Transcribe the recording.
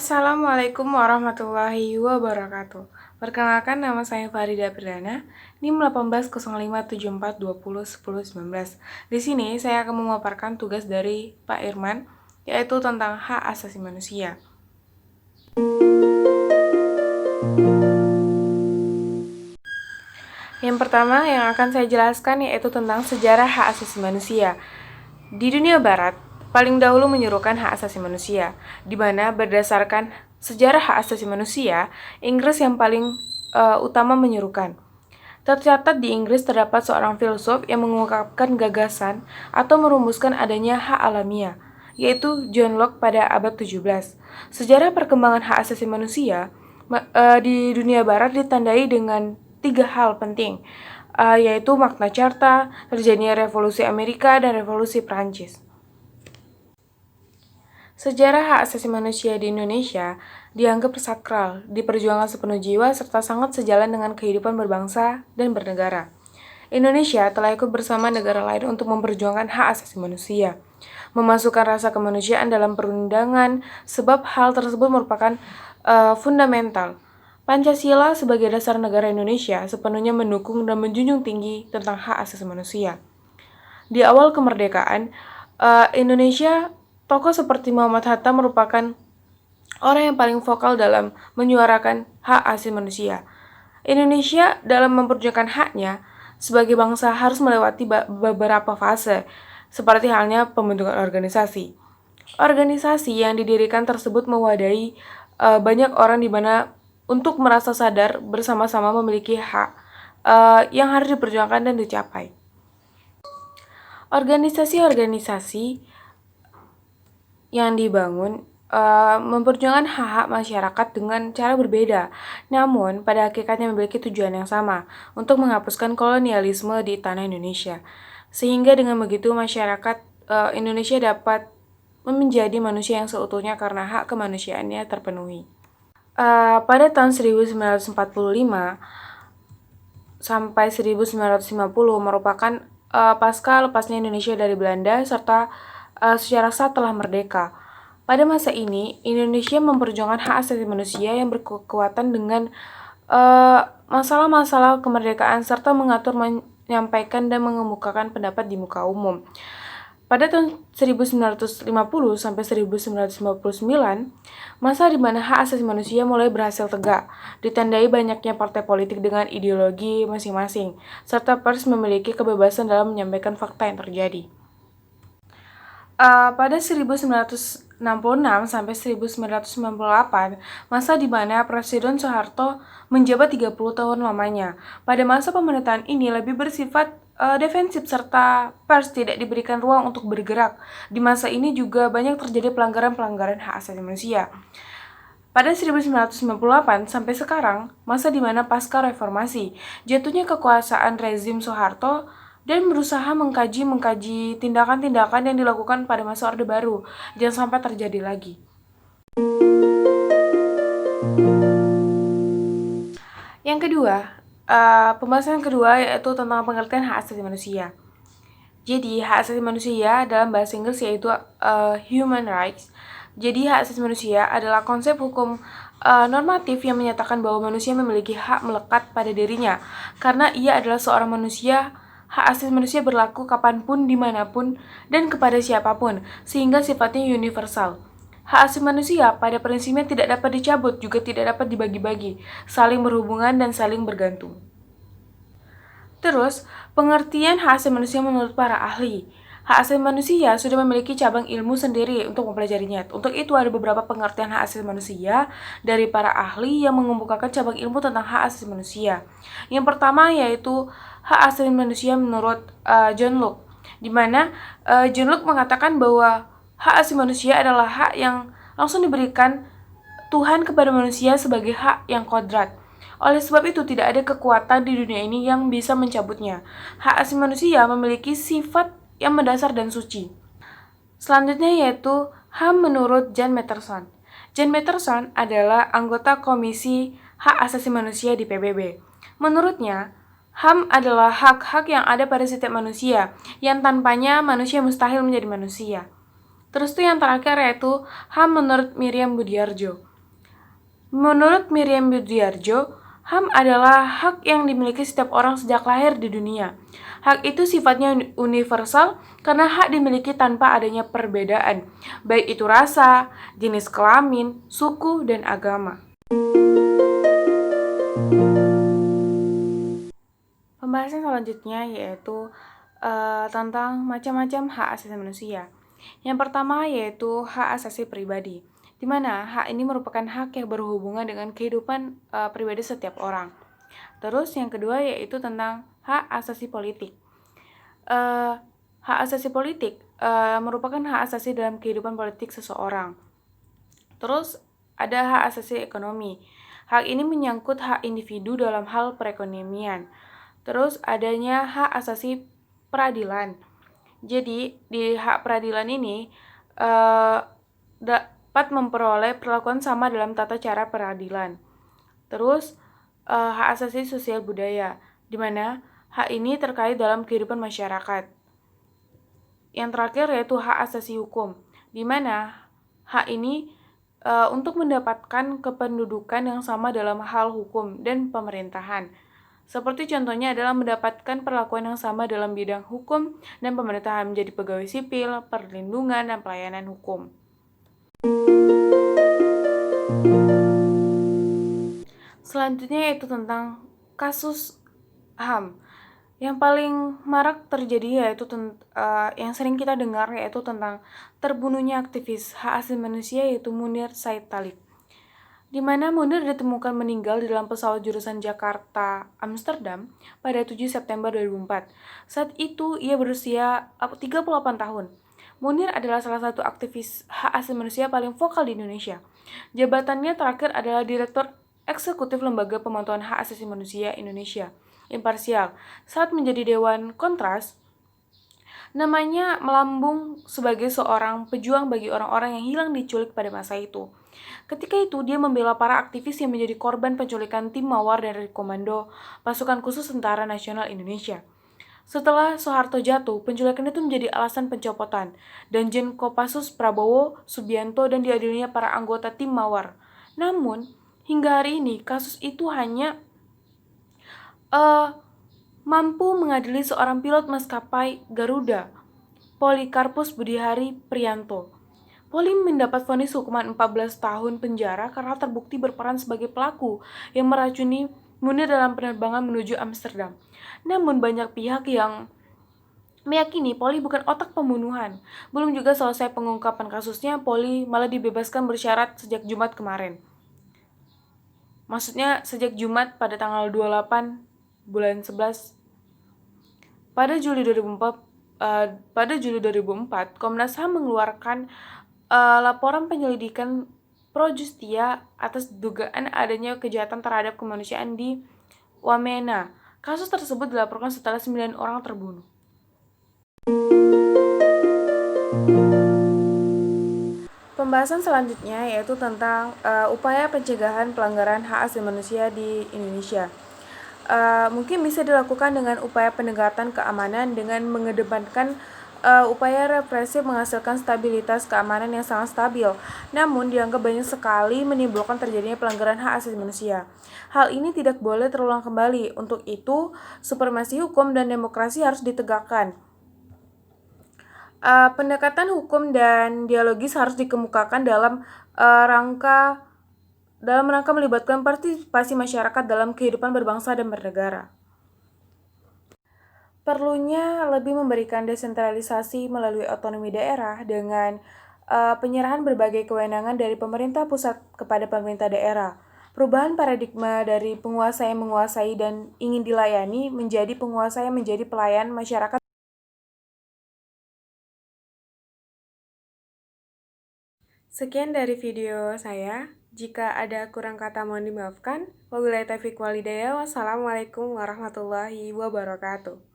Assalamualaikum warahmatullahi wabarakatuh. Perkenalkan, nama saya Farida Perdana, NIM 180574201019. Di sini saya akan memaparkan tugas dari Pak Irman, yaitu tentang hak asasi manusia. Yang pertama yang akan saya jelaskan yaitu tentang sejarah hak asasi manusia. Di dunia barat, paling dahulu menyerukan hak asasi manusia, di mana berdasarkan sejarah hak asasi manusia, Inggris yang paling utama menyerukan. Tercatat di Inggris terdapat seorang filsuf yang mengungkapkan gagasan atau merumuskan adanya hak alamiah, yaitu John Locke pada abad 17. Sejarah perkembangan hak asasi manusia di dunia barat ditandai dengan 3 hal penting, yaitu Magna Carta, terjadinya Revolusi Amerika, dan Revolusi Prancis. Sejarah hak asasi manusia di Indonesia dianggap sakral, diperjuangkan sepenuh jiwa, serta sangat sejalan dengan kehidupan berbangsa dan bernegara. Indonesia telah ikut bersama negara lain untuk memperjuangkan hak asasi manusia, memasukkan rasa kemanusiaan dalam perundangan, sebab hal tersebut merupakan fundamental. Pancasila sebagai dasar negara Indonesia sepenuhnya mendukung dan menjunjung tinggi tentang hak asasi manusia. Di awal kemerdekaan Indonesia, tokoh seperti Muhammad Hatta merupakan orang yang paling vokal dalam menyuarakan hak asasi manusia. Indonesia dalam memperjuangkan haknya sebagai bangsa harus melewati beberapa fase, seperti halnya pembentukan organisasi. Organisasi yang didirikan tersebut mewadahi banyak orang di mana untuk merasa sadar bersama-sama memiliki hak yang harus diperjuangkan dan dicapai. Organisasi-organisasi yang dibangun memperjuangkan hak-hak masyarakat dengan cara berbeda, namun pada hakikatnya memiliki tujuan yang sama, untuk menghapuskan kolonialisme di tanah Indonesia. Sehingga dengan begitu masyarakat Indonesia dapat menjadi manusia yang seutuhnya karena hak kemanusiaannya terpenuhi. Pada tahun 1945 sampai 1950 merupakan pasca lepasnya Indonesia dari Belanda serta secara sah telah merdeka. Pada masa ini, Indonesia memperjuangkan hak asasi manusia yang berkekuatan dengan masalah-masalah kemerdekaan serta mengatur, menyampaikan, dan mengemukakan pendapat di muka umum. Pada tahun 1950 sampai 1959, masa di mana hak asasi manusia mulai berhasil tegak, ditandai banyaknya partai politik dengan ideologi masing-masing, serta pers memiliki kebebasan dalam menyampaikan fakta yang terjadi. Pada 1966 sampai 1998, masa di mana Presiden Soeharto menjabat 30 tahun lamanya. Pada masa pemerintahan ini lebih bersifat defensif serta pers tidak diberikan ruang untuk bergerak. Di masa ini juga banyak terjadi pelanggaran-pelanggaran hak asasi manusia. Pada 1998 sampai sekarang, masa di mana pasca reformasi, jatuhnya kekuasaan rezim Soeharto dan berusaha mengkaji tindakan-tindakan yang dilakukan pada masa Orde Baru, jangan sampai terjadi lagi. Yang kedua, pembahasan kedua yaitu tentang pengertian hak asasi manusia. Jadi, hak asasi manusia dalam bahasa Inggris yaitu human rights. Jadi, hak asasi manusia adalah konsep hukum normatif yang menyatakan bahwa manusia memiliki hak melekat pada dirinya. Karena ia adalah seorang manusia, hak asasi manusia berlaku kapanpun, dimanapun, dan kepada siapapun, sehingga sifatnya universal. Hak asasi manusia pada prinsipnya tidak dapat dicabut, juga tidak dapat dibagi-bagi, saling berhubungan dan saling bergantung. Terus, pengertian hak asasi manusia menurut para ahli. Hak asasi manusia sudah memiliki cabang ilmu sendiri untuk mempelajarinya. Untuk itu ada beberapa pengertian hak asasi manusia dari para ahli yang mengemukakan cabang ilmu tentang hak asasi manusia. Yang pertama yaitu hak asasi manusia menurut John Locke, di mana John Locke mengatakan bahwa hak asasi manusia adalah hak yang langsung diberikan Tuhan kepada manusia sebagai hak yang kodrat. Oleh sebab itu, tidak ada kekuatan di dunia ini yang bisa mencabutnya. Hak asasi manusia memiliki sifat yang mendasar dan suci. Selanjutnya yaitu HAM menurut Jan Matterson. Jan Matterson adalah anggota Komisi Hak Asasi Manusia di PBB. Menurutnya, HAM adalah hak-hak yang ada pada setiap manusia, yang tanpanya manusia mustahil menjadi manusia. Terus yang terakhir yaitu HAM menurut Miriam Budiarjo. Menurut Miriam Widiarjo, HAM adalah hak yang dimiliki setiap orang sejak lahir di dunia. Hak itu sifatnya universal karena hak dimiliki tanpa adanya perbedaan, baik itu rasa, jenis kelamin, suku, dan agama. Pembahasan selanjutnya yaitu tentang macam-macam hak asasi manusia. Yang pertama yaitu hak asasi pribadi, di mana hak ini merupakan hak yang berhubungan dengan kehidupan pribadi setiap orang. Terus yang kedua yaitu tentang hak asasi politik. Hak asasi politik merupakan hak asasi dalam kehidupan politik seseorang. Terus ada hak asasi ekonomi. Hak ini menyangkut hak individu dalam hal perekonomian. Terus adanya hak asasi peradilan. Jadi di hak peradilan ini dapat memperoleh perlakuan sama dalam tata cara peradilan. Terus hak asasi sosial budaya, di mana hak ini terkait dalam kehidupan masyarakat. Yang terakhir yaitu hak asasi hukum, di mana hak ini untuk mendapatkan kependudukan yang sama dalam hal hukum dan pemerintahan. Seperti contohnya adalah mendapatkan perlakuan yang sama dalam bidang hukum dan pemerintahan menjadi pegawai sipil, perlindungan, dan pelayanan hukum. Selanjutnya yaitu tentang kasus HAM. Yang paling marak terjadi yaitu yang sering kita dengar yaitu tentang terbunuhnya aktivis hak asasi manusia yaitu Munir Said Talib, di mana Munir ditemukan meninggal di dalam pesawat jurusan Jakarta Amsterdam pada 7 September 2004. Saat itu ia berusia 38 tahun. Munir adalah salah satu aktivis hak asasi manusia paling vokal di Indonesia. Jabatannya terakhir adalah Direktur Eksekutif Lembaga Pemantauan Hak Asasi Manusia Indonesia, imparsial. Saat menjadi Dewan Kontras, namanya melambung sebagai seorang pejuang bagi orang-orang yang hilang diculik pada masa itu. Ketika itu, dia membela para aktivis yang menjadi korban penculikan tim Mawar dari Komando Pasukan Khusus Tentara Nasional Indonesia. Setelah Soeharto jatuh, penculikan itu menjadi alasan pencopotan dan Danjen Kopassus Prabowo Subianto dan diadilinya para anggota tim Mawar. Namun, hingga hari ini kasus itu hanya mampu mengadili seorang pilot maskapai Garuda, Polikarpus Budihari Prianto. Poli mendapat vonis hukuman 14 tahun penjara karena terbukti berperan sebagai pelaku yang meracuni Munir dalam penerbangan menuju Amsterdam. Namun banyak pihak yang meyakini Poli bukan otak pembunuhan. Belum juga selesai pengungkapan kasusnya, Poli malah dibebaskan bersyarat sejak Jumat kemarin. Maksudnya sejak Jumat pada tanggal 28 bulan 11. Pada Juli 2004, Komnas HAM mengeluarkan laporan penyelidikan Pro Justia atas dugaan adanya kejahatan terhadap kemanusiaan di Wamena. Kasus tersebut dilaporkan setelah 9 orang terbunuh. Pembahasan selanjutnya yaitu tentang upaya pencegahan pelanggaran hak asasi manusia di Indonesia. Mungkin bisa dilakukan dengan upaya pendekatan keamanan dengan mengedepankan upaya represif menghasilkan stabilitas keamanan yang sangat stabil, namun dianggap banyak sekali menimbulkan terjadinya pelanggaran hak asasi manusia. Hal ini tidak boleh terulang kembali. Untuk itu, supremasi hukum dan demokrasi harus ditegakkan. Pendekatan hukum dan dialogis harus dikemukakan dalam rangka melibatkan partisipasi masyarakat dalam kehidupan berbangsa dan bernegara. Perlunya lebih memberikan desentralisasi melalui otonomi daerah dengan penyerahan berbagai kewenangan dari pemerintah pusat kepada pemerintah daerah. Perubahan paradigma dari penguasa yang menguasai dan ingin dilayani menjadi penguasa yang menjadi pelayan masyarakat. Sekian dari video saya. Jika ada kurang kata mohon dimaafkan. Wabillahi taufiq walhidayah. Wassalamualaikum warahmatullahi wabarakatuh.